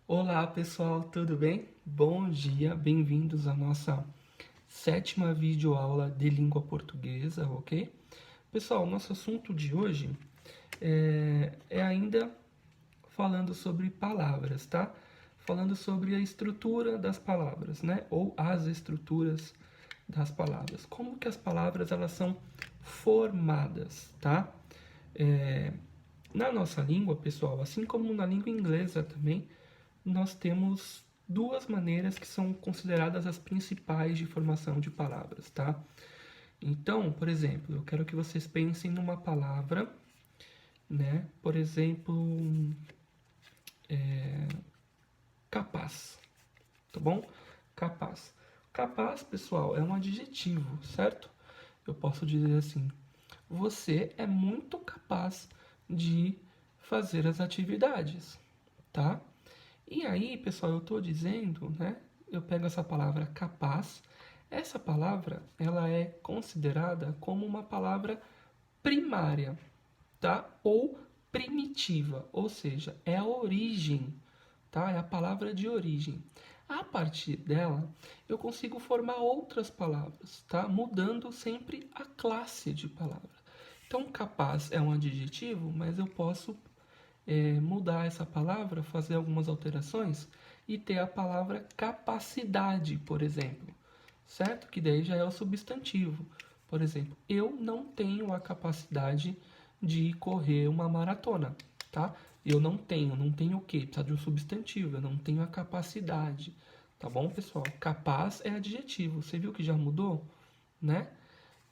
Olá pessoal, tudo bem? Bom dia, bem-vindos à nossa sétima videoaula de língua portuguesa, ok? Pessoal, nosso assunto de hoje é ainda falando sobre palavras, tá? Falando sobre a estrutura das palavras, né? Ou as estruturas das palavras. Como que as palavras elas são formadas, tá? É, Na nossa língua, pessoal, assim como na língua inglesa também, nós temos duas maneiras que são consideradas as principais de formação de palavras, tá? Então, por exemplo, eu quero que vocês pensem numa palavra, né? Por exemplo, capaz, tá bom? Capaz. Capaz, pessoal, é um adjetivo, certo? Eu posso dizer assim: você é muito capaz de fazer as atividades, tá? E aí, pessoal, eu estou dizendo, né? Eu pego essa palavra capaz. Essa palavra, ela é considerada como uma palavra primária, tá? Ou primitiva, ou seja, é a origem, tá? É a palavra de origem. A partir dela, eu consigo formar outras palavras, tá? Mudando sempre a classe de palavra. Então, capaz é um adjetivo, mas eu posso mudar essa palavra, fazer algumas alterações e ter a palavra capacidade, por exemplo, certo? Que daí já é o substantivo. Por exemplo, eu não tenho a capacidade de correr uma maratona, tá? Eu não tenho o quê? Precisa de um substantivo, eu não tenho a capacidade, tá bom, pessoal? Capaz é adjetivo, você viu que já mudou, né?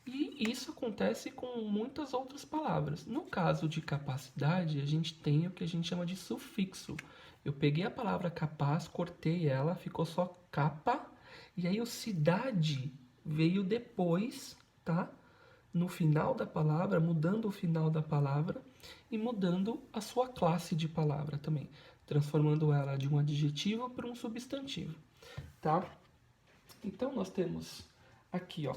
E isso acontece com muitas outras palavras. No caso de capacidade, a gente tem o que a gente chama de sufixo. Eu peguei a palavra capaz, cortei ela, ficou só capa, e aí o cidade veio depois, tá? No final da palavra, mudando o final da palavra e mudando a sua classe de palavra também, transformando ela de um adjetivo para um substantivo, tá? Então nós temos aqui, ó,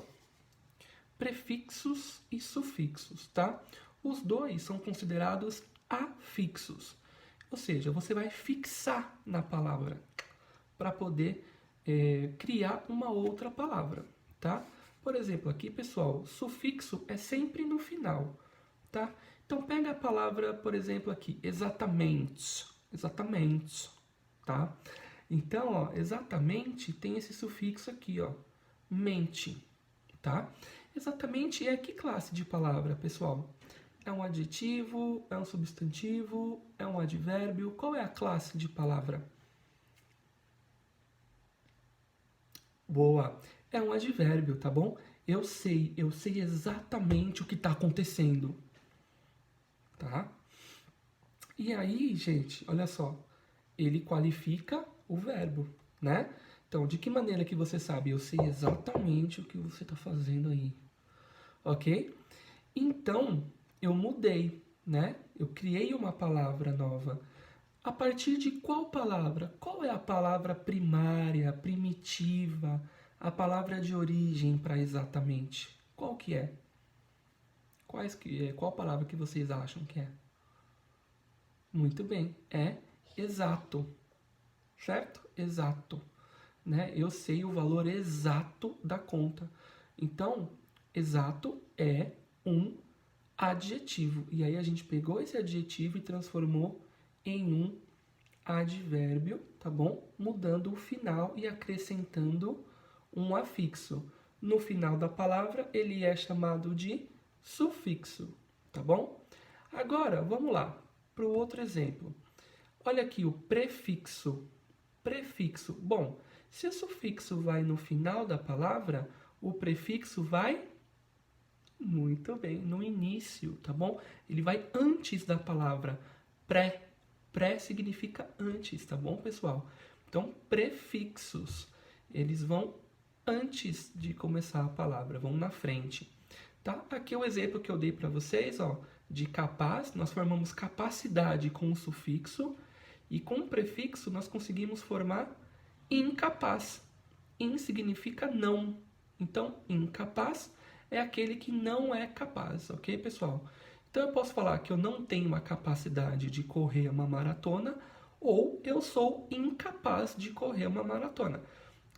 prefixos e sufixos, tá? Os dois são considerados afixos, ou seja, você vai fixar na palavra para poder criar uma outra palavra, tá? Por exemplo, aqui, pessoal, sufixo é sempre no final, tá? Então pega a palavra, por exemplo, aqui, exatamente, exatamente, tá? Então, ó, exatamente tem esse sufixo aqui, ó, mente, tá? Exatamente é que classe de palavra, pessoal? É um adjetivo, é um substantivo, é um advérbio? Qual é a classe de palavra? Boa, é um advérbio, tá bom? Eu sei exatamente o que está acontecendo, tá? E aí, gente, olha só, ele qualifica o verbo, né? Então, de que maneira que você sabe? Eu sei exatamente o que você está fazendo aí, ok? Então, eu mudei, né? Eu criei uma palavra nova. A partir de qual palavra? Qual é a palavra primária, primitiva, a palavra de origem para exatamente? Qual que é? Qual palavra que vocês acham que é? Muito bem, é exato, certo? Exato, né? Eu sei o valor exato da conta. Então, exato é um adjetivo. E aí a gente pegou esse adjetivo e transformou em um advérbio, tá bom? Mudando o final e acrescentando um afixo. No final da palavra, ele é chamado de sufixo, tá bom? Agora, vamos lá para o outro exemplo. Olha aqui o prefixo. Prefixo. Bom, se o sufixo vai no final da palavra, o prefixo vai muito bem, no início, tá bom? Ele vai antes da palavra pré. Pré significa antes, tá bom, pessoal? Então, prefixos, eles vão antes de começar a palavra, vão na frente. Tá? Aqui é o exemplo que eu dei para vocês, ó, de capaz, nós formamos capacidade com o sufixo e com o prefixo nós conseguimos formar incapaz. In significa não. Então, incapaz é aquele que não é capaz, ok, pessoal? Então, eu posso falar que eu não tenho a capacidade de correr uma maratona ou eu sou incapaz de correr uma maratona.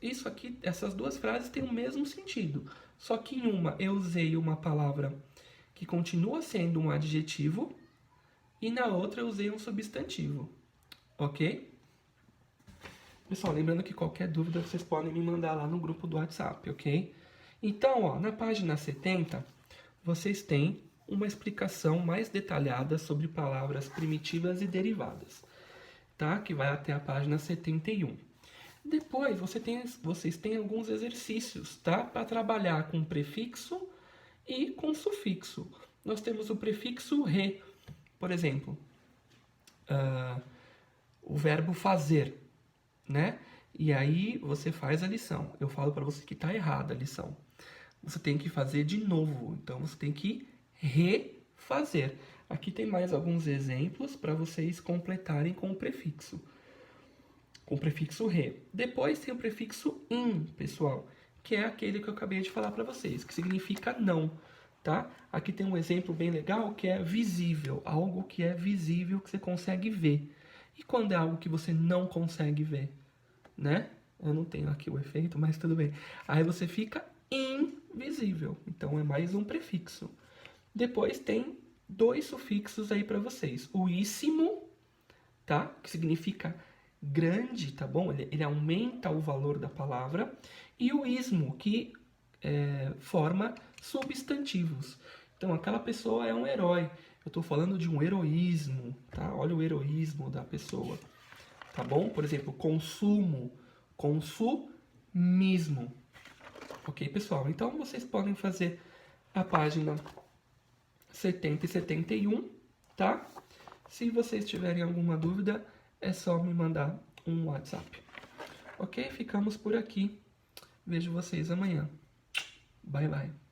Isso aqui, essas duas frases têm o mesmo sentido, só que em uma eu usei uma palavra que continua sendo um adjetivo e na outra eu usei um substantivo, ok? Pessoal, lembrando que qualquer dúvida vocês podem me mandar lá no grupo do WhatsApp, ok? Então, ó, na página 70, vocês têm uma explicação mais detalhada sobre palavras primitivas e derivadas, tá? Que vai até a página 71. Depois, vocês têm alguns exercícios, tá? Para trabalhar com prefixo e com sufixo. Nós temos o prefixo re, por exemplo, o verbo fazer, né? E aí você faz a lição. Eu falo para você que está errada a lição. Você tem que fazer de novo. Então você tem que refazer. Aqui tem mais alguns exemplos para vocês completarem com o prefixo. Com o prefixo re. Depois tem o prefixo in, pessoal, que é aquele que eu acabei de falar para vocês, que significa não, tá? Aqui tem um exemplo bem legal que é visível, algo que é visível, que você consegue ver. E quando é algo que você não consegue ver, né? Eu não tenho aqui o efeito, mas tudo bem. Aí você fica invisível, então é mais um prefixo. Depois tem dois sufixos aí para vocês. O íssimo, tá? Que significa grande, tá bom? Ele aumenta o valor da palavra. E o ismo, que forma substantivos. Então, aquela pessoa é um herói. Eu estou falando de um heroísmo, tá? Olha o heroísmo da pessoa, tá bom? Por exemplo, consumo, consumismo. Ok, pessoal? Então, vocês podem fazer a página 70 e 71, tá? Se vocês tiverem alguma dúvida, é só me mandar um WhatsApp. Ok? Ficamos por aqui. Vejo vocês amanhã. Bye, bye.